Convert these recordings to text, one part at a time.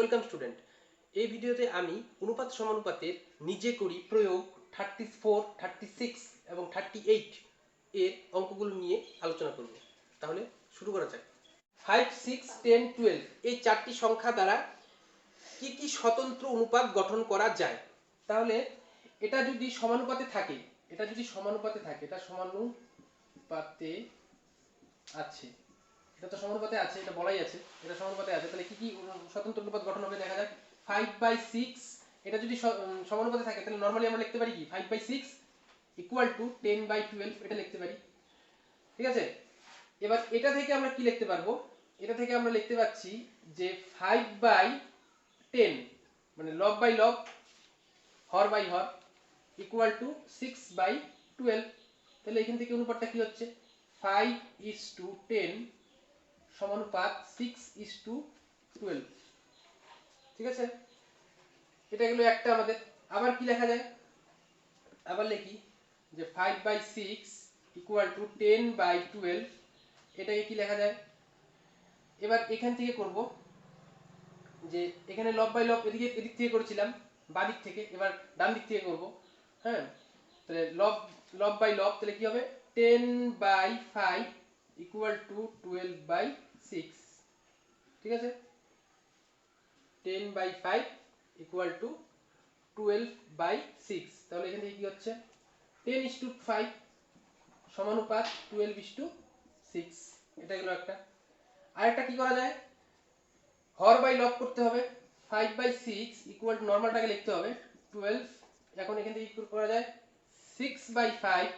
Welcome student. এই ভিডিওতে আমি অনুপাত সমানুপাতের নিজে করি প্রয়োগ 34, 36 এবং 38 এর অঙ্কগুলো নিয়ে আলোচনা করব। তাহলে শুরু করা যাক। 5, 6, 10, 12 এই চারটি সংখ্যা দ্বারা কি কি স্বতন্ত্র অনুপাত গঠন করা যায়। তাহলে এটা যদি সমানুপাতে থাকে, এটা সমানুপাতে আছে, এটা তো সমানুপাতে আছে, এটা বলাই আছে, এটা সমানুপাতে আছে, তাহলে কি কি স্বতন্ত্র অনুপাত গঠন হবে দেখা যাক। 5/6 এটা যদি সমানুপাতে থাকে তাহলে নরমালি আমরা লিখতে পারি কি 5/6 ইকুয়াল টু 10/12 এটা লিখতে পারি। ঠিক আছে, এবার এটা থেকে আমরা কি লিখতে পারবো, এটা থেকে আমরা লিখতে পাচ্ছি যে 5/10 মানে লব বাই লব, হর বাই হর ইকুয়াল টু 6/12। তাহলে এখান থেকে অনুপাতটা কি হচ্ছে 5:10 সমানুপাত 6:12। ঠিক আছে, এটা গেল একটা আমাদের। আবার কি লেখা যায়, আবার লিখি যে 5/6 ইকুয়াল টু 10/12 এটাকে কি লেখা যায়। এবার এখান থেকে করব যে এখানে লব বাই লব এদিক থেকে করেছিলাম বাঁ দিক থেকে, এবার ডান দিক থেকে করব। হ্যাঁ, তাহলে লব বাই লব তাহলে কি হবে 10/5 ইকুয়াল টু 12/6। ঠিক আছে, 10/5 ইকুয়াল টু 12/6। তাহলে এখান থেকে কি হচ্ছে 10:5 সমানুপাত 12:6। এটা গেল একটা। আরেকটা কি করা যায়, হর বাই লব করতে হবে। 5/6 ইকুয়াল টু নরমালটাকে লিখতে হবে 12। এখন এখান থেকে কি করা যায় 6/5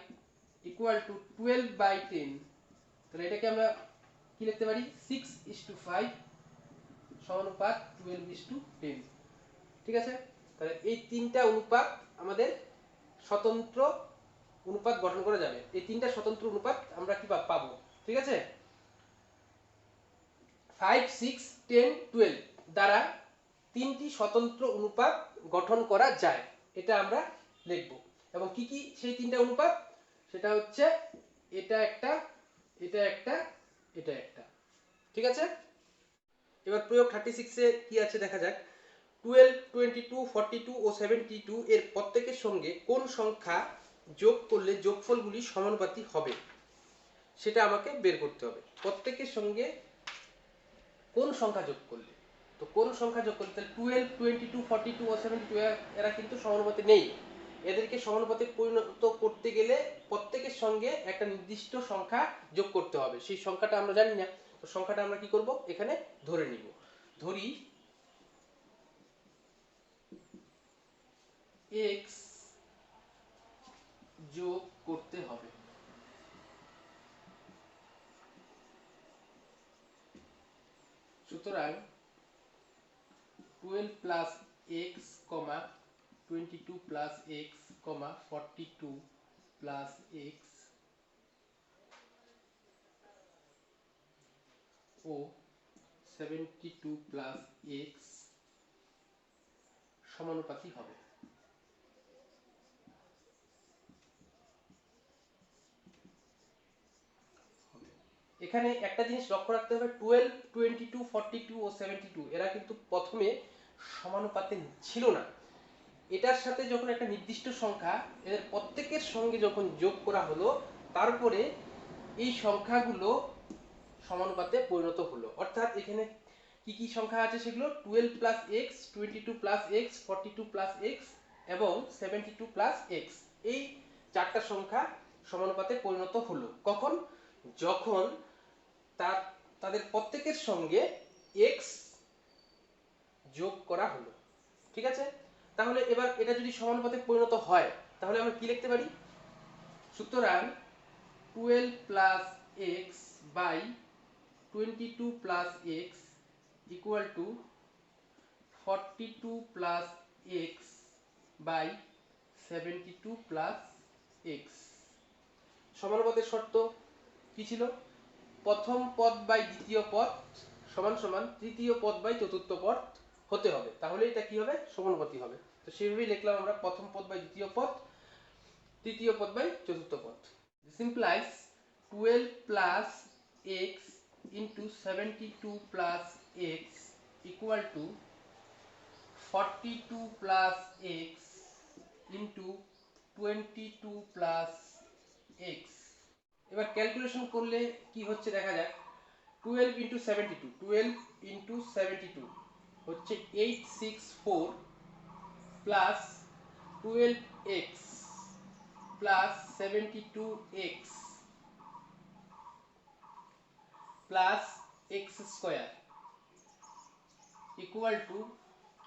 ইকুয়াল টু 12/10। তাহলে এটাকে আমরা কি লিখতে পারি 6:5 সমানুপাত 12:10। ঠিক আছে, তাহলে এই তিনটা অনুপাত আমাদের স্বতন্ত্র অনুপাত গঠন করা যাবে। এই তিনটা স্বতন্ত্র অনুপাত আমরা কি পাবো। ঠিক আছে, 5, 6, 10, 12 দ্বারা তিনটি স্বতন্ত্র অনুপাত গঠন করা যায়, এটা আমরা লিখব। এবং কি কি সেই তিনটা অনুপাত, সেটা হচ্ছে এটা একটা, এটা একটা, এটা একটা। ঠিক আছে, এবার প্রয়োগ 36 এ কি আছে দেখা যাক। 12, 22, 42 ও 72 এর প্রত্যেকের সঙ্গে কোন সংখ্যা যোগ করলে যোগফলগুলি সমানুপাতিক হবে সেটা আমাকে বের করতে হবে। প্রত্যেকের সঙ্গে কোন সংখ্যা যোগ করলে, তো কোন সংখ্যা যোগ করলে তাহলে 12, 22, 42 ও 72 এরা কিন্তু সমানুপাতে নেই। এদেরকে সমানুপাতে পরিণত করতে গেলে প্রত্যেকের সঙ্গে একটা নির্দিষ্ট সংখ্যা যোগ করতে হবে। সেই সংখ্যাটা আমরা জানি না, তো সংখ্যাটা আমরা কি করব এখানে ধরে নিব। ধরি x যোগ করতে হবে। সুতরাং 12 plus x, 22 plus x, 42 plus x ও 72 প্লাস x সমানুপাতিক হবে। এখানে একটা জিনিস লক্ষ্য রাখতে হবে, 12, 22, 42 ও 72 এরা কিন্তু প্রথমে সমানুপাতে ছিল না। এটার সাথে যখন একটা নির্দিষ্ট সংখ্যা এদের প্রত্যেকের সঙ্গে যখন যোগ করা হলো, তারপরে এই সংখ্যাগুলো সমানুপাতে পরিণত হলো। অর্থাৎ এখানে কি কি সংখ্যা আছে সেগুলো 12 plus x, 22 plus x, 42 plus x এবং 72 প্লাস x। এই চারটা সংখ্যা সমানুপাতে পরিণত হলো কখন, যখন তাদের প্রত্যেকের সঙ্গে x যোগ করা হলো। ঠিক আছে, তাহলে এবার এটা যদি সমানুপাতে পরিণত হয় তাহলে আমরা কি লিখতে পারি, সুতরাং 12 plus x by 22 plus x equal to 42 plus x by 72 plus x। সমানুপাতের শর্ত কি ছিল, প্রথম পদ বাই দ্বিতীয় পদ সমান সমান তৃতীয় পদ বাই চতুর্থ পদ হতে হবে, তাহলে এটা কি হবে সমানুপাতিক হবে। তো সেভাবেই লিখলাম আমরা প্রথম পদ বাই দ্বিতীয় পদ, তৃতীয় পদ বাই চতুর্থ পদ। This implies 12 plus x into 72 plus x equal to 42 plus x into 22 plus x. এবার ক্যালকুলেশন করলে কি হচ্ছে দেখা যাক। 12 ইন্টু 72, 12 ইন্টু 72 হচ্ছে 864 plus 12x plus 72x plus x square equal to,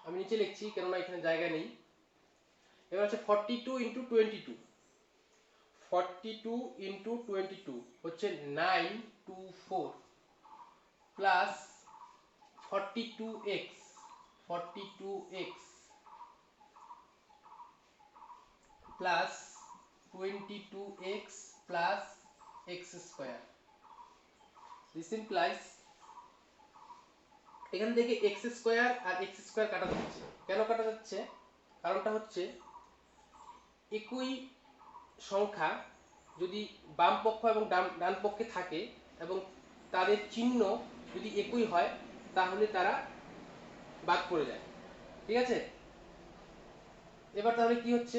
আমি নিচে লিখছি কেননা এখানে জায়গা নেই। এবার হচ্ছে 42 ইন্টু 22, 42 ইন্টু 22 হচ্ছে 924 plus 42x, 42x plus 22x plus x square. This implies এখান থেকে এক্স স্কোয়ার আর এক্স স্কোয়ার কাটা যাচ্ছে। কেন কাটা যাচ্ছে? কারণটা হচ্ছে একই সংখ্যা যদি বাম পক্ষ এবং ডান পক্ষে থাকে এবং তাদের চিহ্ন যদি একই হয় তাহলে তারা বাদ পড়ে যায়। ঠিক আছে, এবার তাহলে কি হচ্ছে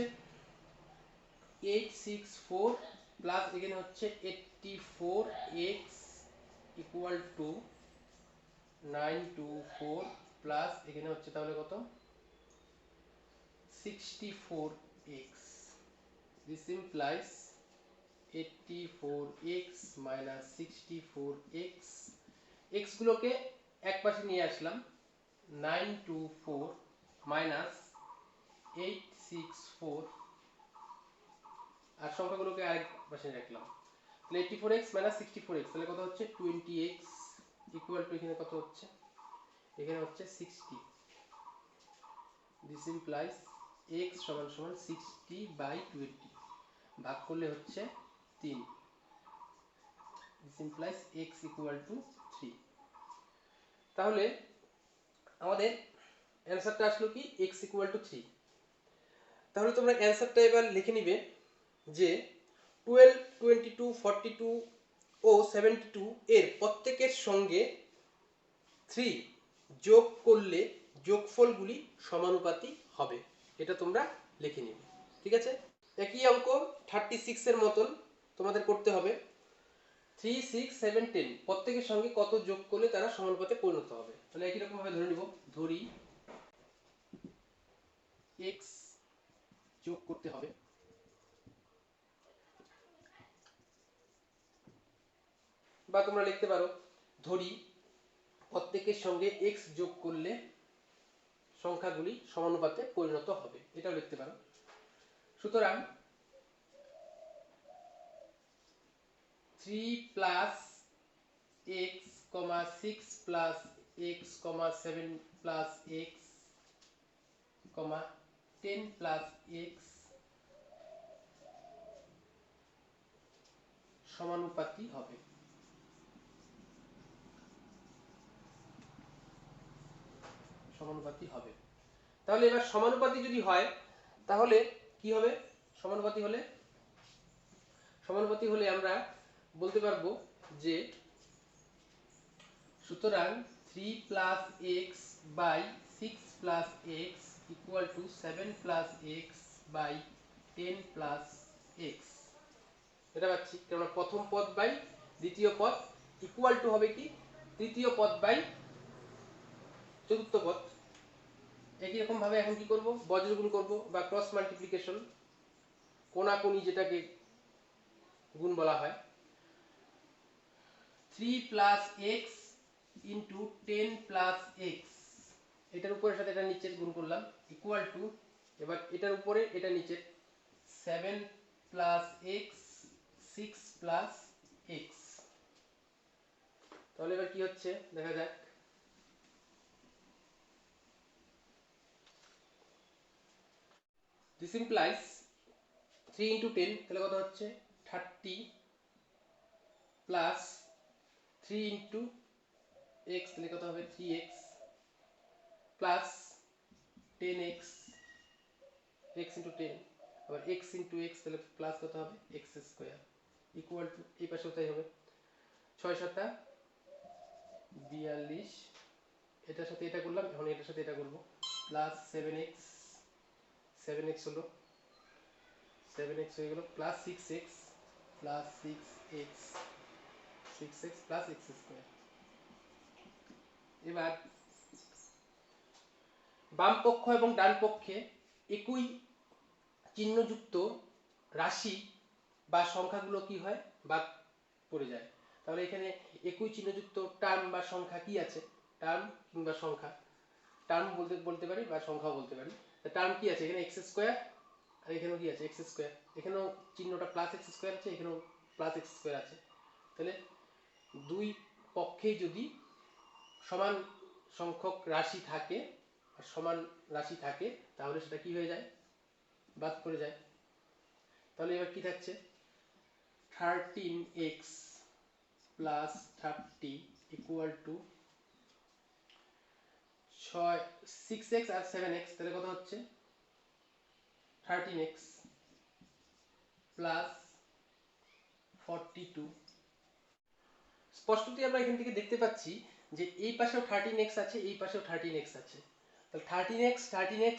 864 প্লাস এখানে হচ্ছে 84x ইকুয়াল টু 924 প্লাস এখানে হচ্ছে তাহলে কত 64x। This implies 84x minus 64x, x গুলোকে এক পাশে নিয়ে আসলাম, 924 মাইনাস 864 আর সংখ্যাগুলোকে আরেক পাশে রাখলাম, তাহলে 84x মাইনাস 64x তাহলে কত হচ্ছে 20x ইকুয়াল টু এখানে কত হচ্ছে, এখানে হচ্ছে 60। দিস ইমপ্লাইজ x সমান সমান 60/20, ভাগ করলে হচ্ছে 3। This implies x equal two 3। তাহলে আমাদের অ্যান্সারটা আসলো কি x ইকুয়াল টু 3। তাহলে তোমরা অ্যান্সারটা এবার লিখে নিবে যে 12, 22, 42 ও 72 এর প্রত্যেকের সঙ্গে 3 যোগ করলে যোগফলগুলি সমানুপাতিক হবে, এটা তোমরা লিখে নিবে। ঠিক আছে, একই অঙ্ক 36 এর মতন তোমাদের করতে হবে। 3, 6, 7, 10 প্রত্যেকের সঙ্গে কত যোগ করলে তারা সমানুপাতে পরিণত হবে। তাহলে একই রকম ভাবে ধরে নিব, ধরি x যোগ করতে হবে, বা তোমরা লিখতে পারো ধরি প্রত্যেকের সঙ্গে x যোগ করলে সংখ্যাগুলি সমানুপাতে পরিণত হবে, এটাও লিখতে পারো। সুতরাং 3 plus x, 6 plus x, 7 plus x, 10 plus x সমানুপাতি হবে। সমানুপাতি হবে। তাহলে এবার সমানুপাতি যদি হয় তাহলে কি হবে? সমানুপাতি হলে আমরা বলতে পারবো যে সুতরাং 3 plus x by 6 plus x equal to 7 plus x by 10 plus x। এটা পাচ্ছি কেননা প্রথম পদ বাই দ্বিতীয় পদ ইকুয়াল টু হবে কি তৃতীয় পদ বাই চতুর্থ পদ। একই রকম ভাবে এখন কি করব, বজ্রগুণ করব বা ক্রস মাল্টিপ্লিকেশন, কোনাকুনি যেটাকে গুণ বলা হয়। 3 plus x into 10 plus x, এটার উপরের সাথে এটা নিচের গুণ করলাম ইকুয়াল টু, এবার এটার উপরে এটা নিচে 7 প্লাস এক্স 6 প্লাস এক্স। তাহলে এবার কি হচ্ছে দেখা যাক। This implies 3 into 10 তাহলে কত হচ্ছে 30 প্লাস 3 into x তাহলে কত হবে 3x plus 10x, x into 10 আবার x into x তাহলে প্লাস কত হবে x স্কয়ার ইকুয়াল টু, এই পাশে তাই হবে 6 7 42, এটার সাথে এটা করলাম, এখন এটার সাথে এটা করব প্লাস 7x হলো 7x হয়ে গেল plus 6x plus 6x plus x square. এবার বাম পক্ষ এবং ডান পক্ষে একই চিহ্নযুক্ত রাশি বা সংখ্যাগুলো কি হয়, বাদ পড়ে যায়। তাহলে এখানে একই চিহ্নযুক্ত টার্ম বা সংখ্যা কি আছে, টার্ম কিংবা সংখ্যা, টার্ম বলতে পারি বা সংখ্যাও বলতে পারি। টার্ম কি আছে এখানে, এক্স স্কোয়ার, আর এখানেও কি আছে এক্স স্কোয়ার, এখানেও চিহ্নটা প্লাস এক্স স্কোয়ার আছে, এখানেও প্লাস এক্স স্কোয়ার আছে। তাহলে দুই পক্ষেই যদি সমান সংখ্যক রাশি থাকে আর সমান রাশি থাকে তাহলে সেটা কি হয়ে যায়, বাদ পড়ে যায়। তাহলে এবার কি থাকছে, 13x plus 30 equal to 6x R 7x, তাহলে কত হচ্ছে 13x প্লাস 42। স্পষ্টতই আমরা এখান থেকে দেখতে পাচ্ছি যে এই পাশেও 13x আছে, এই পাশেও 13x আছে। তাহলে 13x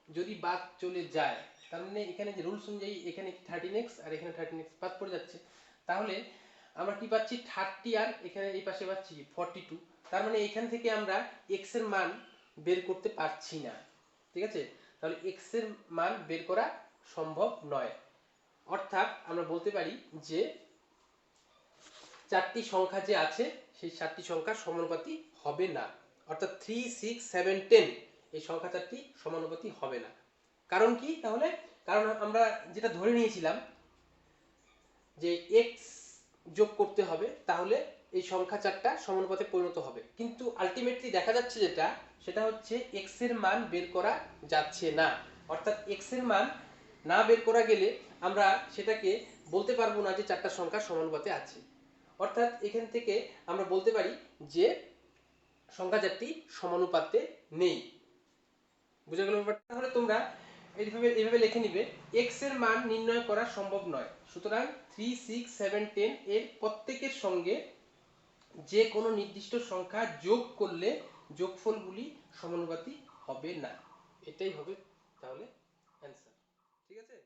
যদি বাদ চলে যায় তার মানে এখানে যে রুলস অনুযায়ী এখানে 13x আর এখানে 13x বাদ পড়ে যাচ্ছে। তাহলে আমরা কি পাচ্ছি 30 আর এখানে এই পাশে পাচ্ছি 42। তার মানে এখান থেকে আমরা x এর মান বের করতে পারছি না। ঠিক আছে, তাহলে x এর মান বের করা সম্ভব নয়। অর্থাৎ আমরা বলতে পারি যে চারটি সংখ্যা যে আছে সেই চারটি সংখ্যা সমানুপাতি হবে না। অর্থাৎ 3, 6, 7, 10 এই সংখ্যা চারটি সমানুপাতি হবে না। কারণ কি তাহলে, কারণ আমরা যেটা ধরে নিয়েছিলাম যে x যোগ করতে হবে তাহলে এই সংখ্যা চারটা সমানুপাতে পরিণত হবে, কিন্তু আলটিমেটলি দেখা যাচ্ছে যেটা, সেটা হচ্ছে x এর মান বের করা যাচ্ছে না। অর্থাৎ x এর মান না বের করা গেলে আমরা সেটাকে বলতে পারবো না যে চারটা সংখ্যা সমানুপাতে আছে। অর্থাৎ এখান থেকে আমরা বলতে পারি যে সংখ্যা চারটি সমানুপাতে নেই। বুঝা গেল ব্যাপারটা? তাহলে তোমরা এইভাবে লিখে নিবে, x এর মান নির্ণয় করা সম্ভব নয়, সুতরাং 3, 6, 7, 10 এর প্রত্যেকের সঙ্গে যে কোনো নির্দিষ্ট সংখ্যা যোগ করলে যোগফলগুলি সমানুপাতি হবে না। এটাই হবে তাহলে অ্যান্সার। ঠিক আছে।